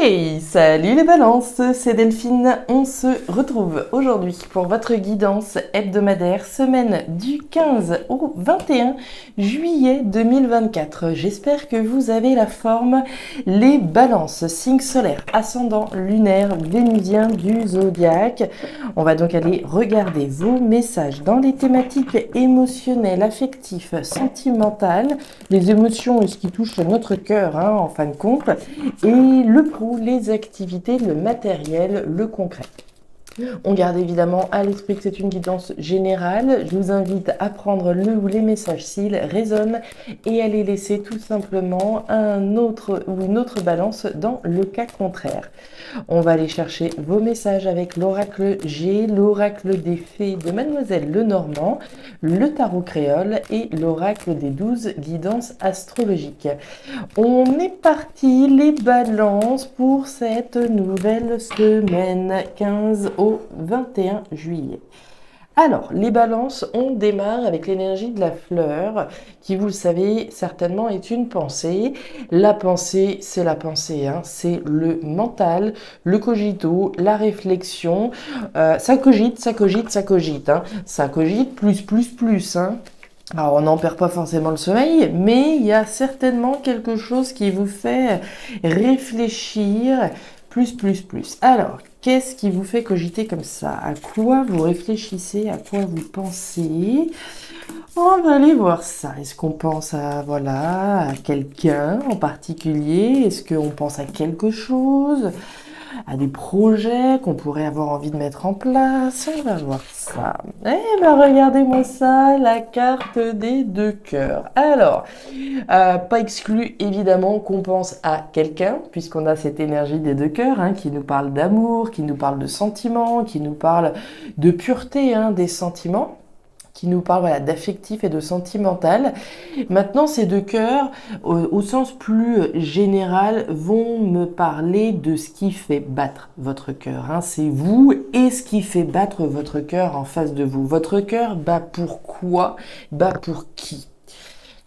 Hey, salut les balances, c'est Delphine. On se retrouve aujourd'hui pour votre guidance hebdomadaire, semaine du 15 au 21 juillet 2024. J'espère que vous avez la forme. Les balances, signe solaire, ascendant lunaire, vénusien du zodiaque. On va donc aller regarder vos messages dans les thématiques émotionnelles, affectives, sentimentales, les émotions et ce qui touche notre cœur, en fin de compte, et le pro, les activités, le matériel, le concret. On garde évidemment à l'esprit que c'est une guidance générale. Je vous invite à prendre le ou les messages s'ils résonnent et à les laisser tout simplement un autre ou une autre balance dans le cas contraire. On va aller chercher vos messages avec l'oracle G, l'oracle des fées de Mademoiselle Lenormand, le tarot créole et l'oracle des 12 guidances astrologiques. On est parti les balances pour cette nouvelle semaine 15 au 21 juillet. Alors, les balances, on démarre avec l'énergie de la fleur, qui, vous le savez, certainement est une pensée. La pensée, c'est la pensée, c'est le mental, le cogito, la réflexion. Ça cogite, ça cogite, ça cogite. Ça cogite plus. Alors, on n'en perd pas forcément le sommeil, mais il y a certainement quelque chose qui vous fait réfléchir plus. Alors, qu'est-ce qui vous fait cogiter comme ça? À quoi vous réfléchissez? À quoi vous pensez? On va aller voir ça. Est-ce qu'on pense à quelqu'un en particulier? Est-ce qu'on pense à quelque chose? À des projets qu'on pourrait avoir envie de mettre en place? On va voir ça. Eh ben, regardez-moi ça, la carte des deux cœurs. Alors, pas exclu évidemment qu'on pense à quelqu'un, puisqu'on a cette énergie des deux cœurs qui nous parle d'amour, qui nous parle de sentiments, qui nous parle de pureté des sentiments, qui nous parle d'affectif et de sentimental. Maintenant, ces deux cœurs, au sens plus général, vont me parler de ce qui fait battre votre cœur. C'est vous et ce qui fait battre votre cœur en face de vous. Votre cœur bat pour quoi? Bat pour qui?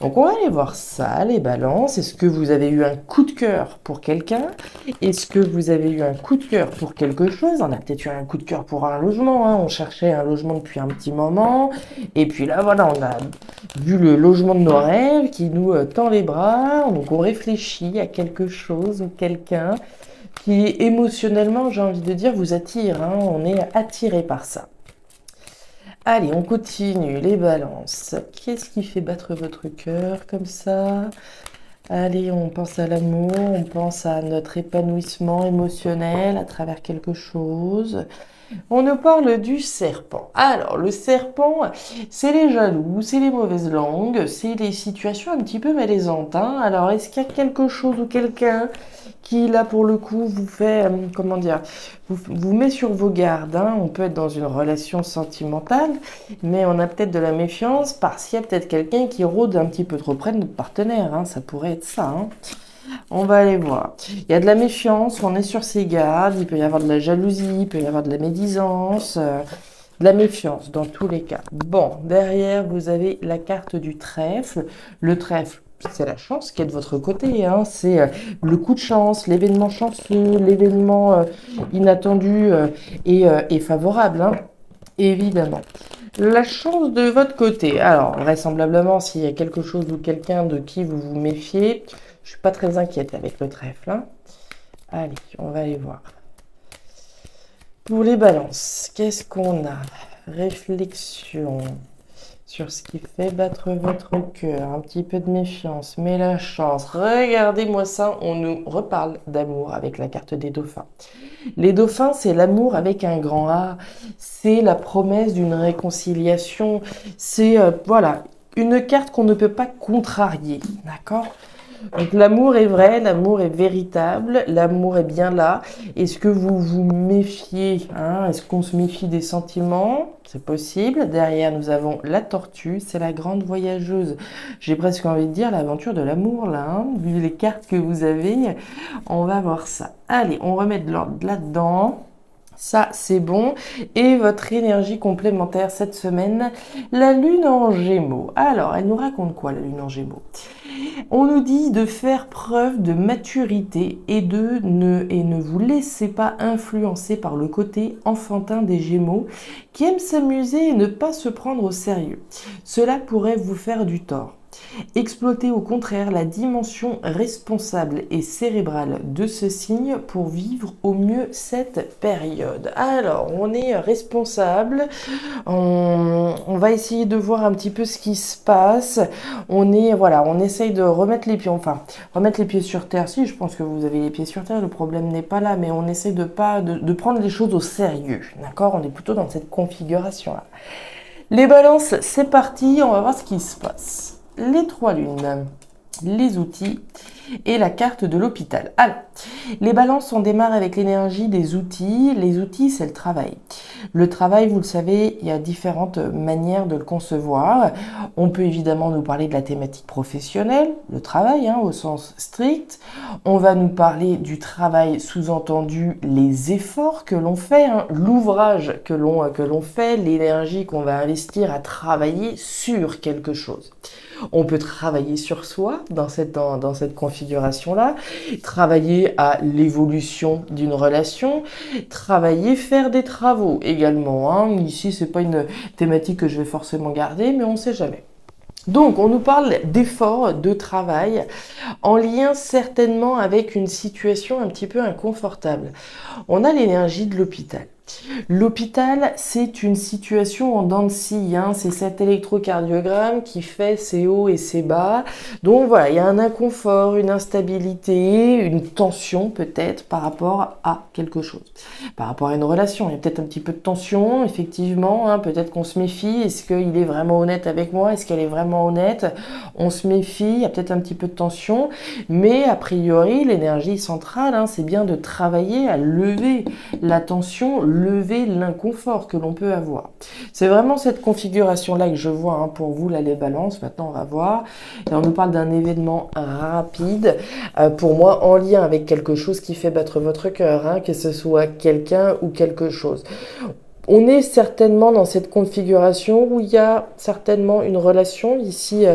Donc on va aller voir ça, les balances. Est-ce que vous avez eu un coup de cœur pour quelqu'un? Est-ce que vous avez eu un coup de cœur pour quelque chose? On a peut-être eu un coup de cœur pour un logement, on cherchait un logement depuis un petit moment. Et puis là, voilà, on a vu le logement de nos rêves qui nous tend les bras. Donc on réfléchit à quelque chose ou quelqu'un qui émotionnellement, j'ai envie de dire, vous attire. On est attiré par ça. Allez, on continue, les balances. Qu'est-ce qui fait battre votre cœur comme ça? Allez, on pense à l'amour, on pense à notre épanouissement émotionnel à travers quelque chose. On nous parle du serpent. Alors, le serpent, c'est les jaloux, c'est les mauvaises langues, c'est les situations un petit peu malaisantes. Alors, est-ce qu'il y a quelque chose ou quelqu'un qui, là, pour le coup, vous fait, vous met sur vos gardes. On peut être dans une relation sentimentale, mais on a peut-être de la méfiance parce qu'il y a peut-être quelqu'un qui rôde un petit peu trop près de notre partenaire. Ça pourrait être ça. On va aller voir. Il y a de la méfiance, on est sur ses gardes, il peut y avoir de la jalousie, il peut y avoir de la médisance, de la méfiance dans tous les cas. Bon, derrière, vous avez la carte du trèfle. Le trèfle, c'est la chance qui est de votre côté. C'est le coup de chance, l'événement chanceux, l'événement inattendu et favorable, évidemment. La chance de votre côté. Alors, vraisemblablement, s'il y a quelque chose ou quelqu'un de qui vous vous méfiez, je suis pas très inquiète avec le trèfle. Allez, on va aller voir. Pour les balances, qu'est-ce qu'on a? Réflexion sur ce qui fait battre votre cœur. Un petit peu de méfiance, mais la chance. Regardez-moi ça, on nous reparle d'amour avec la carte des dauphins. Les dauphins, c'est l'amour avec un grand A. C'est la promesse d'une réconciliation. C'est, une carte qu'on ne peut pas contrarier. D'accord? Donc l'amour est vrai, l'amour est véritable, l'amour est bien là. Est-ce que vous vous méfiez? Est-ce qu'on se méfie des sentiments? C'est possible. Derrière, nous avons la tortue, c'est la grande voyageuse. J'ai presque envie de dire l'aventure de l'amour là, vu les cartes que vous avez. On va voir ça. Allez, on remet de l'ordre là-dedans. Ça, c'est bon. Et votre énergie complémentaire cette semaine, la lune en Gémeaux. Alors, elle nous raconte quoi, la lune en Gémeaux? On nous dit de faire preuve de maturité et ne vous laissez pas influencer par le côté enfantin des Gémeaux qui aiment s'amuser et ne pas se prendre au sérieux. Cela pourrait vous faire du tort. Exploitez au contraire la dimension responsable et cérébrale de ce signe pour vivre au mieux cette période. Alors, on est responsable, on va essayer de voir un petit peu ce qui se passe. On essaye de remettre les pieds sur terre. Si, je pense que vous avez les pieds sur terre, le problème n'est pas là, mais on essaie de prendre les choses au sérieux. D'accord? On est plutôt dans cette configuration-là. Les balances, c'est parti, on va voir ce qui se passe. Les 3 lunes, les outils et la carte de l'hôpital. Alors, les balances, on démarre avec l'énergie des outils. Les outils, c'est le travail. Le travail, vous le savez, il y a différentes manières de le concevoir. On peut évidemment nous parler de la thématique professionnelle, le travail au sens strict. On va nous parler du travail, sous-entendu les efforts que l'on fait, l'ouvrage que l'on fait, l'énergie qu'on va investir à travailler sur quelque chose. On peut travailler sur soi dans cette configuration-là, travailler à l'évolution d'une relation, faire des travaux également. Ici, c'est pas une thématique que je vais forcément garder, mais on ne sait jamais. Donc, on nous parle d'efforts, de travail, en lien certainement avec une situation un petit peu inconfortable. On a l'énergie de l'hôpital. L'hôpital, c'est une situation en dents de scie, c'est cet électrocardiogramme qui fait ses hauts et ses bas. Donc voilà, il y a un inconfort, une instabilité, une tension peut-être par rapport à quelque chose. Par rapport à une relation, il y a peut-être un petit peu de tension, effectivement, peut-être qu'on se méfie, est-ce qu'il est vraiment honnête avec moi, est-ce qu'elle est vraiment honnête? On se méfie, il y a peut-être un petit peu de tension, mais a priori, l'énergie centrale, c'est bien de travailler à lever la tension, lever l'inconfort que l'on peut avoir. C'est vraiment cette configuration-là que je vois pour vous, là, les balances. Maintenant, on va voir. Et on nous parle d'un événement rapide, pour moi, en lien avec quelque chose qui fait battre votre cœur, que ce soit quelqu'un ou quelque chose. On est certainement dans cette configuration où il y a certainement une relation ici,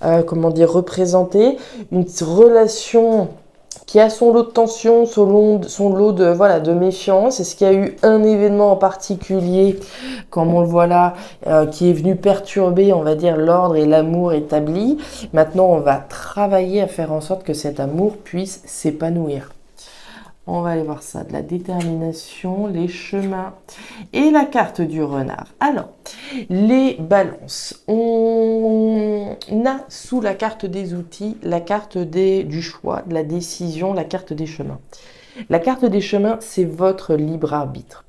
représentée, une relation qui a son lot de tension, son lot de méfiance. Est-ce qu'il y a eu un événement en particulier, comme on le voit là, qui est venu perturber, on va dire, l'ordre et l'amour établi? Maintenant, on va travailler à faire en sorte que cet amour puisse s'épanouir. On va aller voir ça, de la détermination, les chemins et la carte du renard. Alors, les balances. On a sous la carte des outils, la carte du choix, de la décision, la carte des chemins. La carte des chemins, c'est votre libre arbitre.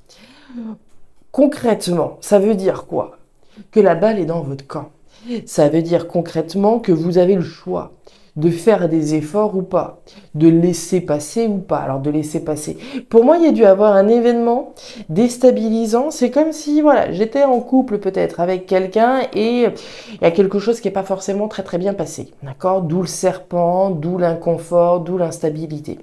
Concrètement, ça veut dire quoi? Que la balle est dans votre camp. Ça veut dire concrètement que vous avez le choix de faire des efforts ou pas, de laisser passer ou pas. Alors, de laisser passer. Pour moi, il y a dû avoir un événement déstabilisant. C'est comme si, j'étais en couple peut-être avec quelqu'un et il y a quelque chose qui n'est pas forcément très très bien passé. D'accord? D'où le serpent, d'où l'inconfort, d'où l'instabilité.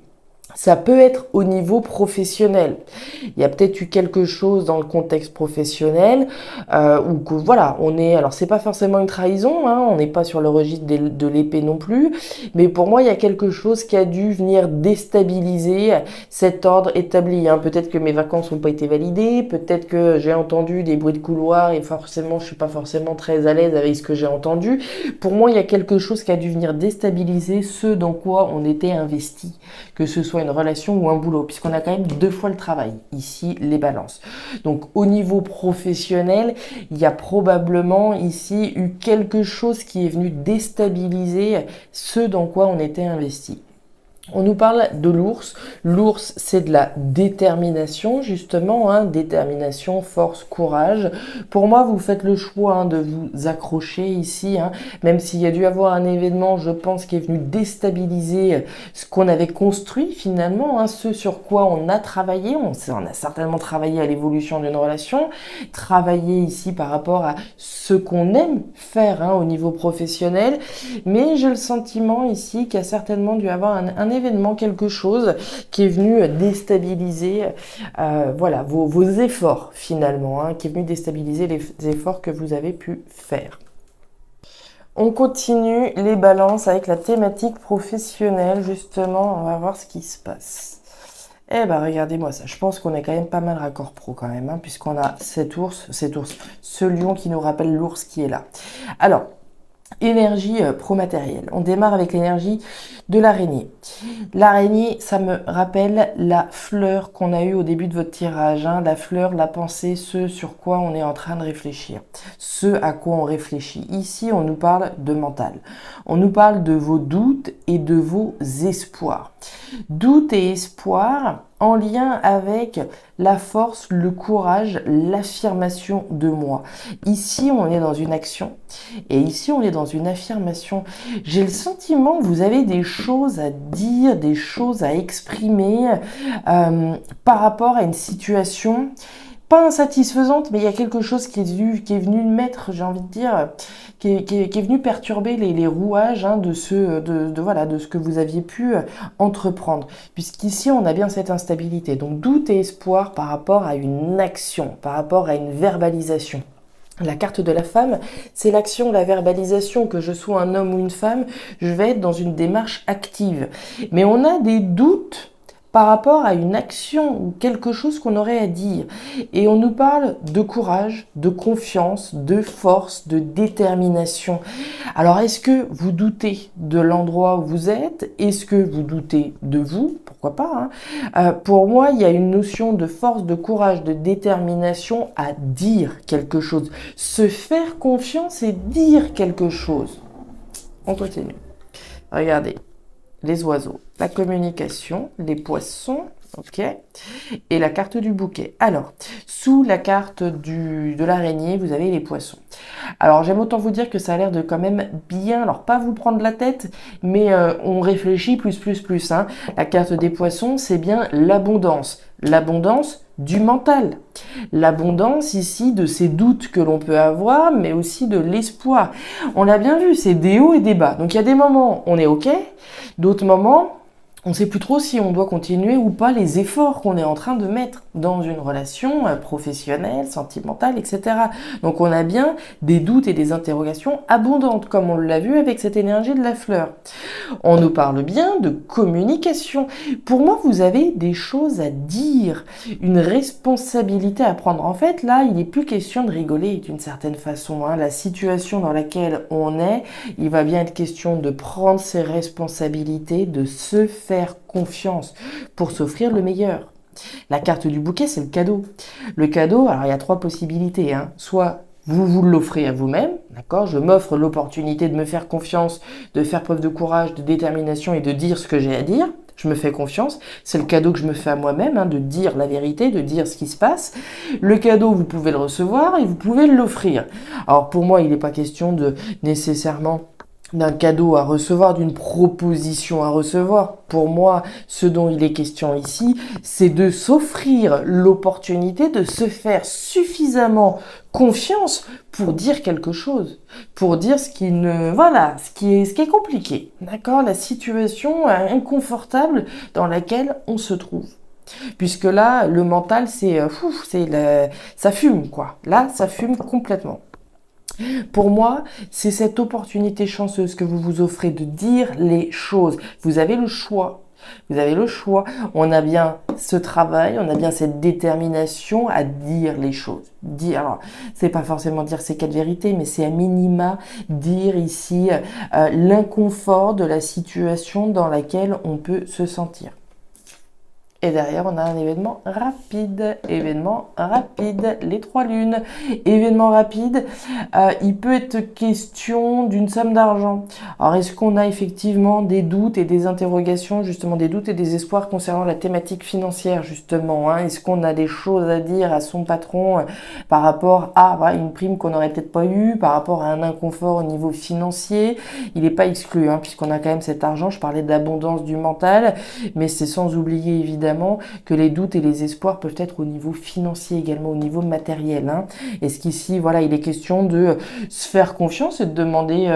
Ça peut être au niveau professionnel. Il y a peut-être eu quelque chose dans le contexte professionnel où on est. Alors c'est pas forcément une trahison, on n'est pas sur le registre de l'épée non plus. Mais pour moi, il y a quelque chose qui a dû venir déstabiliser cet ordre établi. Peut-être que mes vacances n'ont pas été validées, peut-être que j'ai entendu des bruits de couloir et forcément, je suis pas forcément très à l'aise avec ce que j'ai entendu. Pour moi, il y a quelque chose qui a dû venir déstabiliser ce dans quoi on était investi, que ce soit une relation ou un boulot, puisqu'on a quand même 2 fois le travail, ici les balances. Donc au niveau professionnel, il y a probablement ici eu quelque chose qui est venu déstabiliser ce dans quoi on était investi. On nous parle de l'ours. L'ours, c'est de la détermination, justement, détermination, force, courage. Pour moi, vous faites le choix de vous accrocher ici, même s'il y a dû avoir un événement, je pense, qui est venu déstabiliser ce qu'on avait construit finalement, ce sur quoi on a travaillé. On a certainement travaillé à l'évolution d'une relation, travaillé ici par rapport à ce qu'on aime faire au niveau professionnel, mais j'ai le sentiment ici qu'il y a certainement dû avoir un événement, quelque chose qui est venu déstabiliser vos efforts finalement, qui est venu déstabiliser les efforts que vous avez pu faire. On continue les balances avec la thématique professionnelle, justement, on va voir ce qui se passe. Eh ben, regardez-moi ça, je pense qu'on est quand même pas mal raccord pro quand même, hein, puisqu'on a cet ours, ce lion qui nous rappelle l'ours qui est là. Alors, énergie pro-matérielle. On démarre avec l'énergie de l'araignée. L'araignée, ça me rappelle la fleur qu'on a eue au début de votre tirage. Hein. La fleur, la pensée, ce sur quoi on est en train de réfléchir. Ce à quoi on réfléchit. Ici, on nous parle de mental. On nous parle de vos doutes et de vos espoirs. Doutes et espoirs en lien avec la force, le courage, l'affirmation de moi. Ici, on est dans une action et ici, on est dans une affirmation. J'ai le sentiment que vous avez des choses à dire, des choses à exprimer par rapport à une situation pas insatisfaisante, mais il y a quelque chose qui est venu mettre, j'ai envie de dire, qui est venu perturber les rouages hein, de ce que vous aviez pu entreprendre. Puisqu'ici, on a bien cette instabilité. Donc, doute et espoir par rapport à une action, par rapport à une verbalisation. La carte de la femme, c'est l'action, la verbalisation, que je sois un homme ou une femme, je vais être dans une démarche active. Mais on a des doutes par rapport à une action ou quelque chose qu'on aurait à dire. Et on nous parle de courage, de confiance, de force, de détermination. Alors, est-ce que vous doutez de l'endroit où vous êtes? Est-ce que vous doutez de vous? Pourquoi pas, hein. Pour moi, il y a une notion de force, de courage, de détermination à dire quelque chose. Se faire confiance et dire quelque chose. On continue. Regardez. Les oiseaux, la communication, les poissons, ok, et la carte du bouquet. Alors, sous la carte de l'araignée, vous avez les poissons. Alors, j'aime autant vous dire que ça a l'air de quand même bien, alors pas vous prendre la tête, mais on réfléchit plus, hein. La carte des poissons, c'est bien l'abondance. L'abondance du mental. L'abondance ici de ces doutes que l'on peut avoir, mais aussi de l'espoir. On l'a bien vu, c'est des hauts et des bas. Donc il y a des moments, on est OK, d'autres moments, on ne sait plus trop si on doit continuer ou pas les efforts qu'on est en train de mettre dans une relation professionnelle, sentimentale, etc. Donc on a bien des doutes et des interrogations abondantes, comme on l'a vu avec cette énergie de la fleur. On nous parle bien de communication. Pour moi, vous avez des choses à dire, une responsabilité à prendre. En fait, là, il n'est plus question de rigoler d'une certaine façon. Hein. La situation dans laquelle on est, il va bien être question de prendre ses responsabilités, de se faire confiance pour s'offrir le meilleur. La carte du bouquet, c'est le cadeau. Le cadeau, alors il y a 3 possibilités. Hein. Soit vous l'offrez à vous-même, d'accord? Je m'offre l'opportunité de me faire confiance, de faire preuve de courage, de détermination et de dire ce que j'ai à dire. Je me fais confiance. C'est le cadeau que je me fais à moi-même, hein, de dire la vérité, de dire ce qui se passe. Le cadeau, vous pouvez le recevoir et vous pouvez l'offrir. Alors pour moi, il n'est pas question de nécessairement d'un cadeau à recevoir, d'une proposition à recevoir. Pour moi, ce dont il est question ici, c'est de s'offrir l'opportunité de se faire suffisamment confiance pour dire quelque chose, pour dire ce qui est compliqué. D'accord? La situation inconfortable dans laquelle on se trouve. Puisque là, le mental, ça fume, quoi. Là, ça fume complètement. Pour moi, c'est cette opportunité chanceuse que vous vous offrez de dire les choses. Vous avez le choix. Vous avez le choix. On a bien ce travail, on a bien cette détermination à dire les choses. Dire, alors, c'est pas forcément dire ces 4 vérités, mais c'est à minima dire ici l'inconfort de la situation dans laquelle on peut se sentir. Et derrière, on a un événement rapide, les 3 lunes. Événement rapide, il peut être question d'une somme d'argent. Alors, est-ce qu'on a effectivement des doutes et des interrogations, justement des doutes et des espoirs concernant la thématique financière, justement, hein? Est-ce qu'on a des choses à dire à son patron par rapport à une prime qu'on n'aurait peut-être pas eue, par rapport à un inconfort au niveau financier? Il n'est pas exclu, hein, puisqu'on a quand même cet argent. Je parlais d'abondance du mental, mais c'est sans oublier évidemment que les doutes et les espoirs peuvent être au niveau financier également, au niveau matériel. Hein. Est-ce qu'ici, voilà, il est question de se faire confiance et de demander,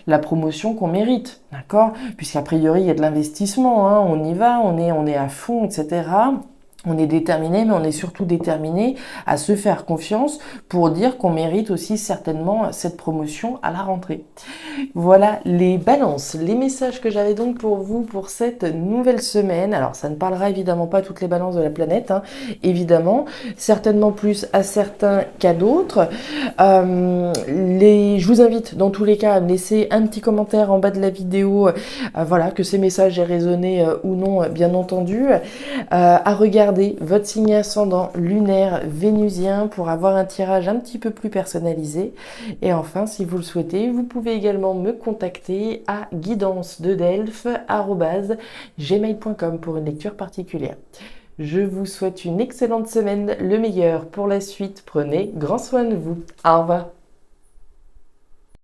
la promotion qu'on mérite, d'accord? Puisqu'a priori, il y a de l'investissement, hein, on y va, on est à fond, etc. On est déterminé, mais on est surtout déterminé à se faire confiance pour dire qu'on mérite aussi certainement cette promotion à la rentrée. Voilà les balances, les messages que j'avais donc pour vous pour cette nouvelle semaine. Alors ça ne parlera évidemment pas toutes les balances de la planète, hein, évidemment, certainement plus à certains qu'à d'autres. Je vous invite dans tous les cas à me laisser un petit commentaire en bas de la vidéo, voilà, que ces messages aient résonné ou non, bien entendu, à regarder votre signe ascendant lunaire vénusien pour avoir un tirage un petit peu plus personnalisé. Et enfin, si vous le souhaitez, vous pouvez également me contacter à guidancededelphes@gmail.com pour une lecture particulière. Je vous souhaite une excellente semaine, le meilleur pour la suite. Prenez grand soin de vous. Au revoir.